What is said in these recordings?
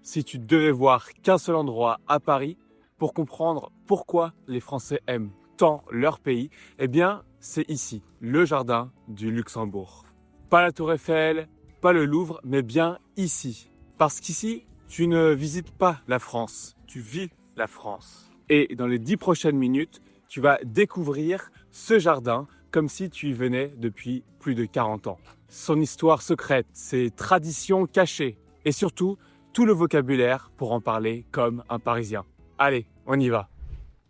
Si tu devais voir qu'un seul endroit à Paris pour comprendre pourquoi les Français aiment tant leur pays, eh bien, c'est ici, le jardin du Luxembourg. Pas la Tour Eiffel, pas le Louvre, mais bien ici. Parce qu'ici, tu ne visites pas la France, tu vis la France. Et dans les 10 prochaines minutes, tu vas découvrir ce jardin comme si tu y venais depuis plus de 40 ans. Son histoire secrète, ses traditions cachées et surtout tout le vocabulaire pour en parler comme un Parisien. Allez, on y va.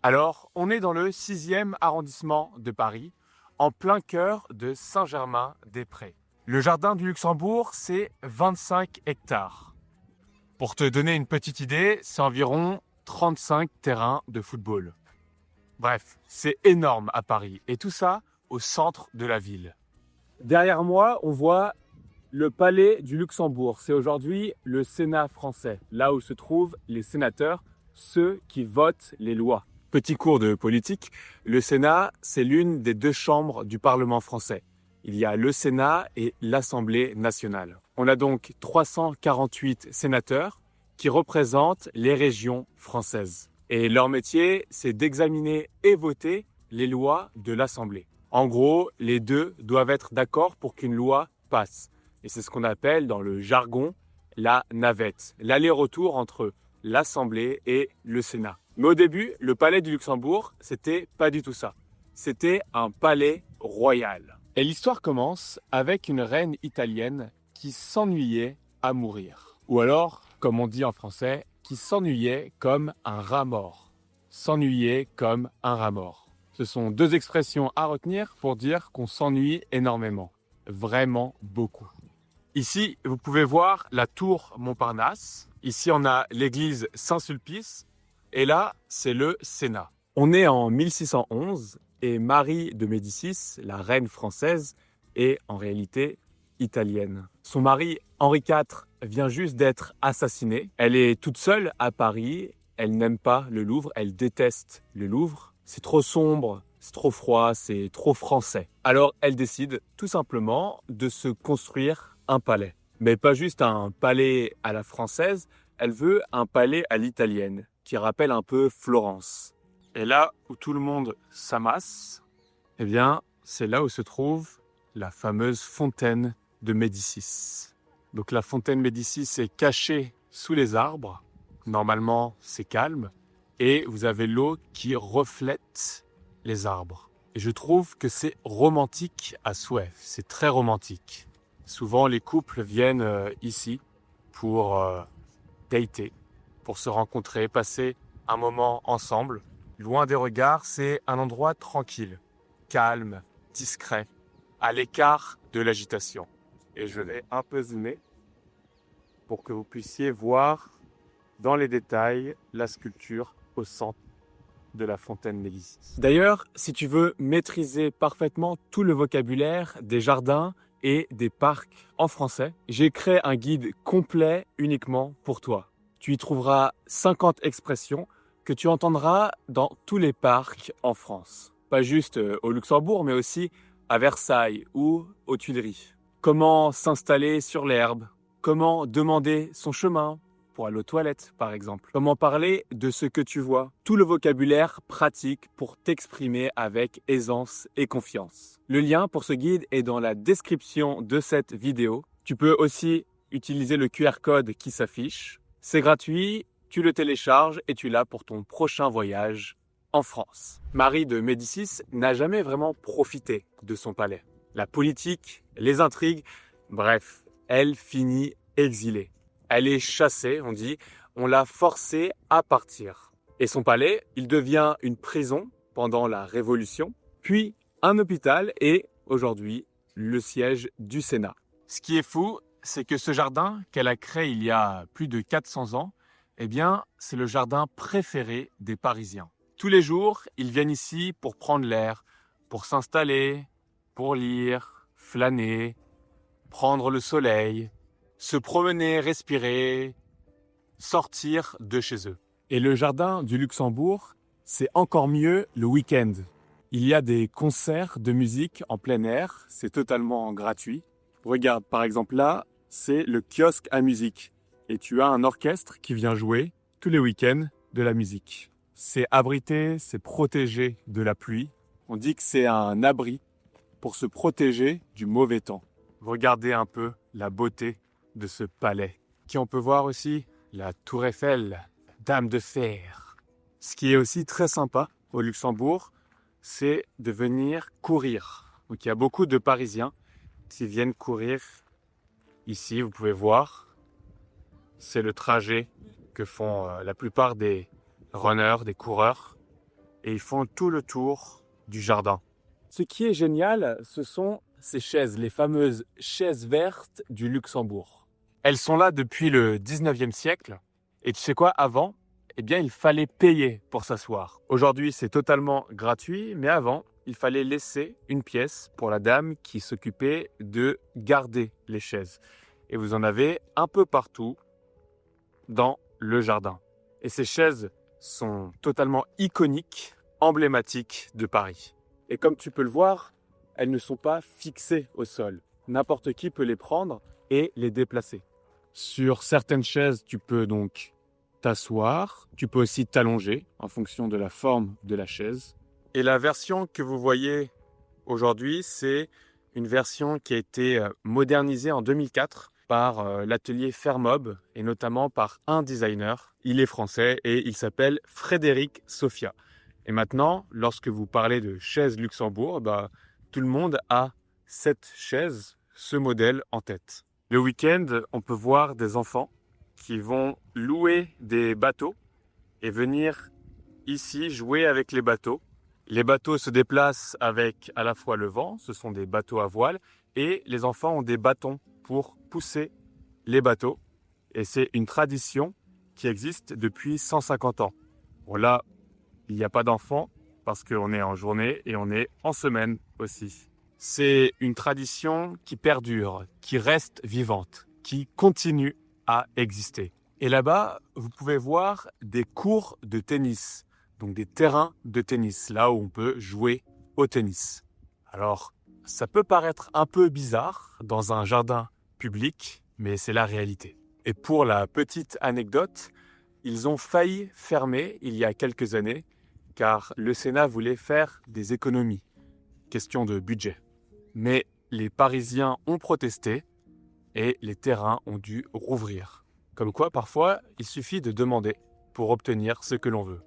Alors, on est dans le 6e arrondissement de Paris, en plein cœur de Saint-Germain-des-Prés. Le jardin du Luxembourg, c'est 25 hectares. Pour te donner une petite idée, c'est environ 35 terrains de football. Bref, c'est énorme à Paris et tout ça au centre de la ville. Derrière moi, on voit le palais du Luxembourg. C'est aujourd'hui le Sénat français, là où se trouvent les sénateurs, ceux qui votent les lois. Petit cours de politique, le Sénat, c'est l'une des 2 chambres du Parlement français. Il y a le Sénat et l'Assemblée nationale. On a donc 348 sénateurs qui représentent les régions françaises. Et leur métier, c'est d'examiner et voter les lois de l'Assemblée. En gros, les 2 doivent être d'accord pour qu'une loi passe. Et c'est ce qu'on appelle dans le jargon la navette, l'aller-retour entre l'Assemblée et le Sénat. Mais au début, le palais du Luxembourg, c'était pas du tout ça. C'était un palais royal. Et l'histoire commence avec une reine italienne qui s'ennuyait à mourir. Ou alors, comme on dit en français, qui s'ennuyait comme un rat mort. S'ennuyer comme un rat mort. Ce sont 2 expressions à retenir pour dire qu'on s'ennuie énormément. Vraiment beaucoup. Ici, vous pouvez voir la tour Montparnasse. Ici, on a l'église Saint-Sulpice. Et là, c'est le Sénat. On est en 1611 et Marie de Médicis, la reine française, est en réalité italienne. Son mari, Henri IV, vient juste d'être assassiné. Elle est toute seule à Paris. Elle n'aime pas le Louvre. Elle déteste le Louvre. C'est trop sombre, c'est trop froid, c'est trop français. Alors, elle décide tout simplement de se construire un palais. Mais pas juste un palais à la française, elle veut un palais à l'italienne, qui rappelle un peu Florence. Et là où tout le monde s'amasse, eh bien, c'est là où se trouve la fameuse fontaine de Médicis. Donc la fontaine Médicis est cachée sous les arbres. Normalement, c'est calme. Et vous avez l'eau qui reflète les arbres. Et je trouve que c'est romantique à souhait. C'est très romantique. Souvent, les couples viennent ici pour dater, pour se rencontrer, passer un moment ensemble. Loin des regards, c'est un endroit tranquille, calme, discret, à l'écart de l'agitation. Et je vais un peu zoomer pour que vous puissiez voir dans les détails la sculpture au centre de la fontaine Médicis. D'ailleurs, si tu veux maîtriser parfaitement tout le vocabulaire des jardins et des parcs en français, j'ai créé un guide complet uniquement pour toi. Tu y trouveras 50 expressions que tu entendras dans tous les parcs en France. Pas juste au Luxembourg, mais aussi à Versailles ou aux Tuileries. Comment s'installer sur l'herbe? Comment demander son chemin? Pour aller aux toilettes, par exemple. Comment parler de ce que tu vois. Tout le vocabulaire pratique pour t'exprimer avec aisance et confiance. Le lien pour ce guide est dans la description de cette vidéo. Tu peux aussi utiliser le QR code qui s'affiche. C'est gratuit, tu le télécharges et tu l'as pour ton prochain voyage en France. Marie de Médicis n'a jamais vraiment profité de son palais. La politique, les intrigues, bref, elle finit exilée. Elle est chassée, on dit, on l'a forcée à partir. Et son palais, il devient une prison pendant la Révolution, puis un hôpital et aujourd'hui le siège du Sénat. Ce qui est fou, c'est que ce jardin qu'elle a créé il y a plus de 400 ans, eh bien, c'est le jardin préféré des Parisiens. Tous les jours, ils viennent ici pour prendre l'air, pour s'installer, pour lire, flâner, prendre le soleil, se promener, respirer, sortir de chez eux. Et le jardin du Luxembourg, c'est encore mieux le week-end. Il y a des concerts de musique en plein air, c'est totalement gratuit. Regarde, par exemple là, c'est le kiosque à musique. et tu as un orchestre qui vient jouer tous les week-ends de la musique. C'est abrité, c'est protégé de la pluie. On dit que c'est un abri pour se protéger du mauvais temps. Regardez un peu la beauté de ce palais. Qui on peut voir aussi la Tour Eiffel, Dame de Fer. Ce qui est aussi très sympa au Luxembourg, c'est de venir courir. Donc il y a beaucoup de Parisiens qui viennent courir ici, vous pouvez voir. C'est le trajet que font la plupart des runners, des coureurs. Et ils font tout le tour du jardin. Ce qui est génial, ce sont ces chaises, les fameuses chaises vertes du Luxembourg. Elles sont là depuis le 19e siècle. Et tu sais quoi, avant, eh bien, il fallait payer pour s'asseoir. Aujourd'hui, c'est totalement gratuit, mais avant, il fallait laisser une pièce pour la dame qui s'occupait de garder les chaises. Et vous en avez un peu partout dans le jardin. Et ces chaises sont totalement iconiques, emblématiques de Paris. Et comme tu peux le voir, elles ne sont pas fixées au sol. N'importe qui peut les prendre et les déplacer. Sur certaines chaises, tu peux donc t'asseoir. Tu peux aussi t'allonger en fonction de la forme de la chaise. Et la version que vous voyez aujourd'hui, c'est une version qui a été modernisée en 2004 par l'atelier Fermob et notamment par un designer. Il est français et il s'appelle Frédéric Sophia. Et maintenant, lorsque vous parlez de chaise Luxembourg, tout le monde a cette chaise, ce modèle en tête. Le week-end, on peut voir des enfants qui vont louer des bateaux et venir ici jouer avec les bateaux. Les bateaux se déplacent avec à la fois le vent, ce sont des bateaux à voile, et les enfants ont des bâtons pour pousser les bateaux. Et c'est une tradition qui existe depuis 150 ans. Bon là, il n'y a pas d'enfants parce qu'on est en journée et on est en semaine aussi. C'est une tradition qui perdure, qui reste vivante, qui continue à exister. Et là-bas, vous pouvez voir des cours de tennis, donc des terrains de tennis, là où on peut jouer au tennis. Alors, ça peut paraître un peu bizarre dans un jardin public, mais c'est la réalité. Et pour la petite anecdote, ils ont failli fermer il y a quelques années, car le Sénat voulait faire des économies. Question de budget. Mais les Parisiens ont protesté et les terrains ont dû rouvrir. Comme quoi, parfois, il suffit de demander pour obtenir ce que l'on veut.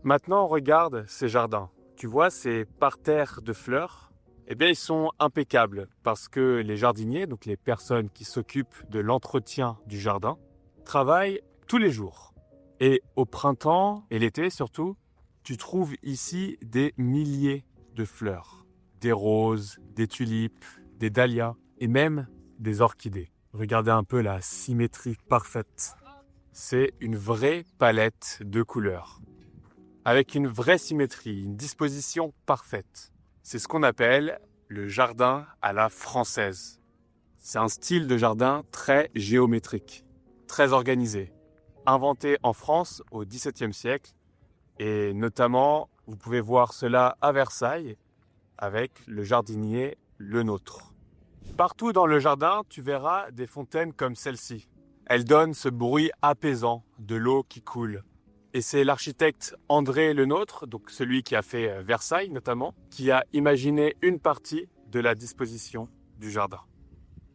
Maintenant, regarde ces jardins. Tu vois ces parterres de fleurs? Eh bien, ils sont impeccables parce que les jardiniers, donc les personnes qui s'occupent de l'entretien du jardin, travaillent tous les jours. Et au printemps et l'été surtout, tu trouves ici des milliers de fleurs. Des roses, des tulipes, des dahlias et même des orchidées. Regardez un peu la symétrie parfaite. C'est une vraie palette de couleurs. Avec une vraie symétrie, une disposition parfaite. C'est ce qu'on appelle le jardin à la française. C'est un style de jardin très géométrique, très organisé, inventé en France au XVIIe siècle. Et notamment, vous pouvez voir cela à Versailles avec le jardinier Lenôtre. Partout dans le jardin, tu verras des fontaines comme celle-ci. Elles donnent ce bruit apaisant de l'eau qui coule. Et c'est l'architecte André Lenôtre, donc celui qui a fait Versailles notamment, qui a imaginé une partie de la disposition du jardin.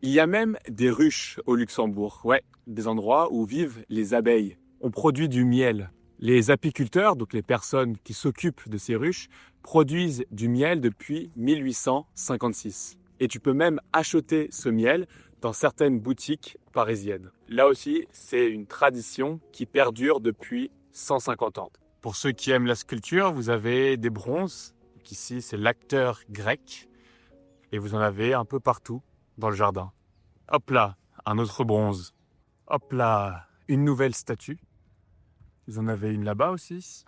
Il y a même des ruches au Luxembourg, des endroits où vivent les abeilles. On produit du miel. Les apiculteurs, donc les personnes qui s'occupent de ces ruches, produisent du miel depuis 1856. Et tu peux même acheter ce miel dans certaines boutiques parisiennes. Là aussi, c'est une tradition qui perdure depuis 150 ans. Pour ceux qui aiment la sculpture, vous avez des bronzes. Donc ici, c'est l'acteur grec. Et vous en avez un peu partout dans le jardin. Hop là, un autre bronze. Hop là, une nouvelle statue. Vous en avez une là-bas aussi.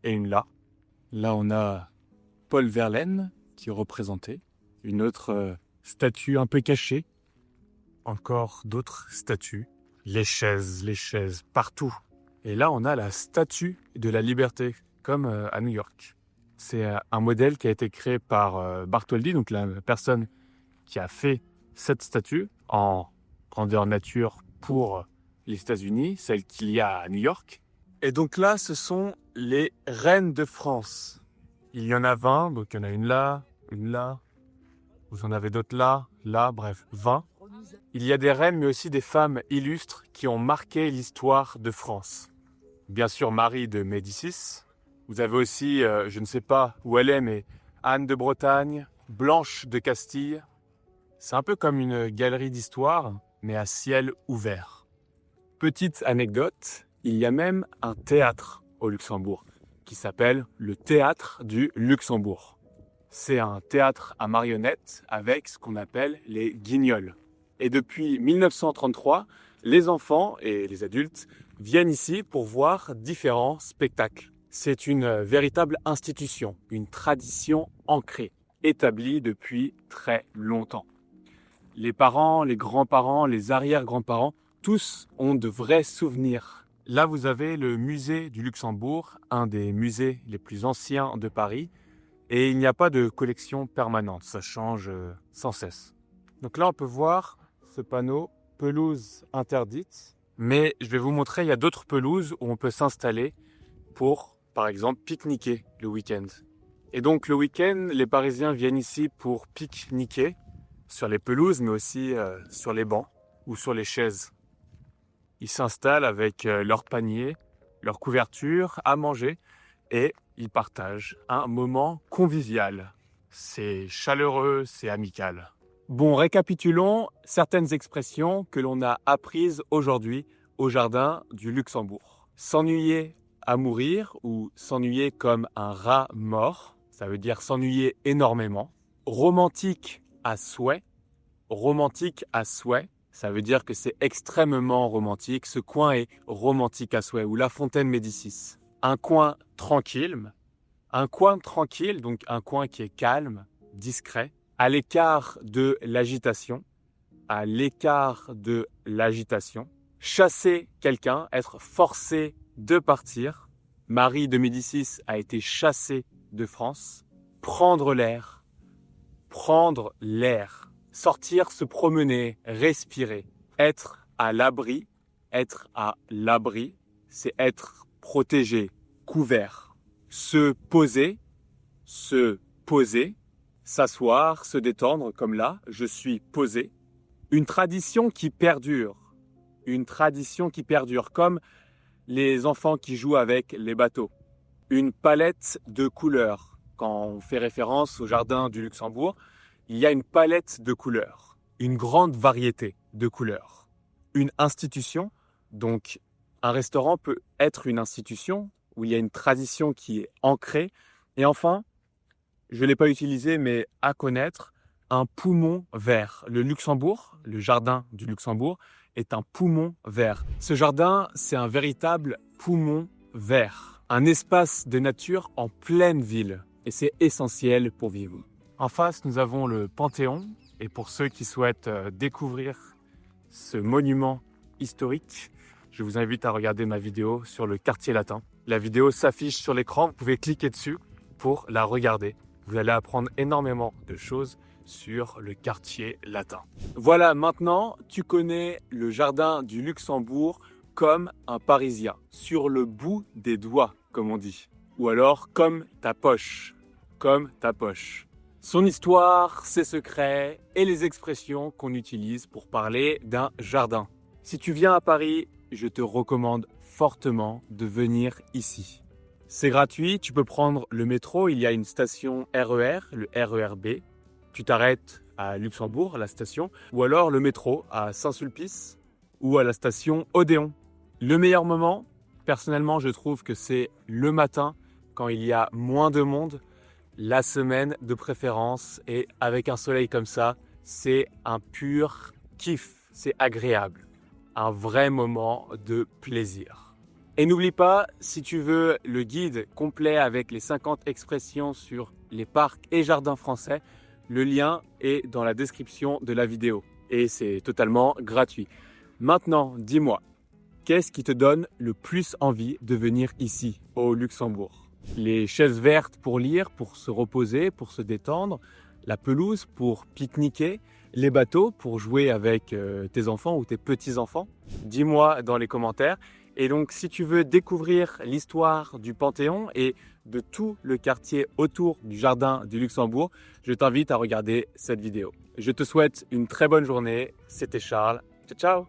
Et une là. Là, on a Paul Verlaine qui est représenté. Une autre statue un peu cachée. Encore d'autres statues. Les chaises, partout. Et là, on a la statue de la liberté, comme à New York. C'est un modèle qui a été créé par Bartholdi, donc la personne qui a fait cette statue en grandeur nature pour les États-Unis, celle qu'il y a à New York. Et donc là, ce sont les reines de France. Il y en a 20, donc il y en a une là, vous en avez d'autres là, bref, 20. Il y a des reines, mais aussi des femmes illustres qui ont marqué l'histoire de France. Bien sûr, Marie de Médicis. Vous avez aussi, je ne sais pas où elle est, mais Anne de Bretagne, Blanche de Castille. C'est un peu comme une galerie d'histoire, mais à ciel ouvert. Petite anecdote, il y a même un théâtre au Luxembourg qui s'appelle le Théâtre du Luxembourg. C'est un théâtre à marionnettes avec ce qu'on appelle les guignols. Et depuis 1933, les enfants et les adultes viennent ici pour voir différents spectacles. C'est une véritable institution, une tradition ancrée, établie depuis très longtemps. Les parents, les grands-parents, les arrière-grands-parents, tous ont de vrais souvenirs. Là, vous avez le musée du Luxembourg, un des musées les plus anciens de Paris. Et il n'y a pas de collection permanente, ça change sans cesse. Donc là, on peut voir ce panneau « pelouse interdite ». Mais je vais vous montrer, il y a d'autres pelouses où on peut s'installer pour, par exemple, pique-niquer le week-end. Et donc le week-end, les Parisiens viennent ici pour pique-niquer sur les pelouses, mais aussi sur les bancs ou sur les chaises. Ils s'installent avec leur panier, leur couverture, à manger et ils partagent un moment convivial. C'est chaleureux, c'est amical. Bon, récapitulons certaines expressions que l'on a apprises aujourd'hui au jardin du Luxembourg. S'ennuyer à mourir ou s'ennuyer comme un rat mort, ça veut dire s'ennuyer énormément. Romantique à souhait. Romantique à souhait, ça veut dire que c'est extrêmement romantique. Ce coin est romantique à souhait, ou la fontaine Médicis. Un coin tranquille, donc un coin qui est calme, discret, à l'écart de l'agitation, chasser quelqu'un, être forcé de partir. Marie de Médicis a été chassée de France. Prendre l'air, sortir, se promener, respirer, être à l'abri, c'est être protégé, couvert. Se poser, s'asseoir, se détendre, comme là, je suis posé. Une tradition qui perdure, comme les enfants qui jouent avec les bateaux. Une palette de couleurs. Quand on fait référence au jardin du Luxembourg, il y a une palette de couleurs, une grande variété de couleurs. Une institution, donc un restaurant peut être une institution où il y a une tradition qui est ancrée. Et enfin, je ne l'ai pas utilisé, mais à connaître, un poumon vert. Le Luxembourg, le jardin du Luxembourg, est un poumon vert. Ce jardin, c'est un véritable poumon vert. Un espace de nature en pleine ville. Et c'est essentiel pour vivre. En face, nous avons le Panthéon. Et pour ceux qui souhaitent découvrir ce monument historique, je vous invite à regarder ma vidéo sur le quartier latin. La vidéo s'affiche sur l'écran, vous pouvez cliquer dessus pour la regarder. Vous allez apprendre énormément de choses sur le quartier latin. Voilà, maintenant, tu connais le jardin du Luxembourg comme un Parisien, sur le bout des doigts, comme on dit. Ou alors comme ta poche, Son histoire, ses secrets et les expressions qu'on utilise pour parler d'un jardin. Si tu viens à Paris, je te recommande fortement de venir ici. C'est gratuit, tu peux prendre le métro, il y a une station RER, le RER B. Tu t'arrêtes à Luxembourg, la station, ou alors le métro à Saint-Sulpice ou à la station Odéon. Le meilleur moment, personnellement, je trouve que c'est le matin, quand il y a moins de monde, la semaine de préférence, et avec un soleil comme ça, c'est un pur kiff, c'est agréable. Un vrai moment de plaisir. Et n'oublie pas, si tu veux le guide complet avec les 50 expressions sur les parcs et jardins français, le lien est dans la description de la vidéo. Et c'est totalement gratuit. Maintenant, dis-moi, qu'est-ce qui te donne le plus envie de venir ici, au Luxembourg? Les chaises vertes pour lire, pour se reposer, pour se détendre, la pelouse pour pique-niquer, les bateaux pour jouer avec tes enfants ou tes petits-enfants? Dis-moi dans les commentaires. Et donc, si tu veux découvrir l'histoire du Panthéon et de tout le quartier autour du Jardin du Luxembourg, je t'invite à regarder cette vidéo. Je te souhaite une très bonne journée. C'était Charles. Ciao, ciao!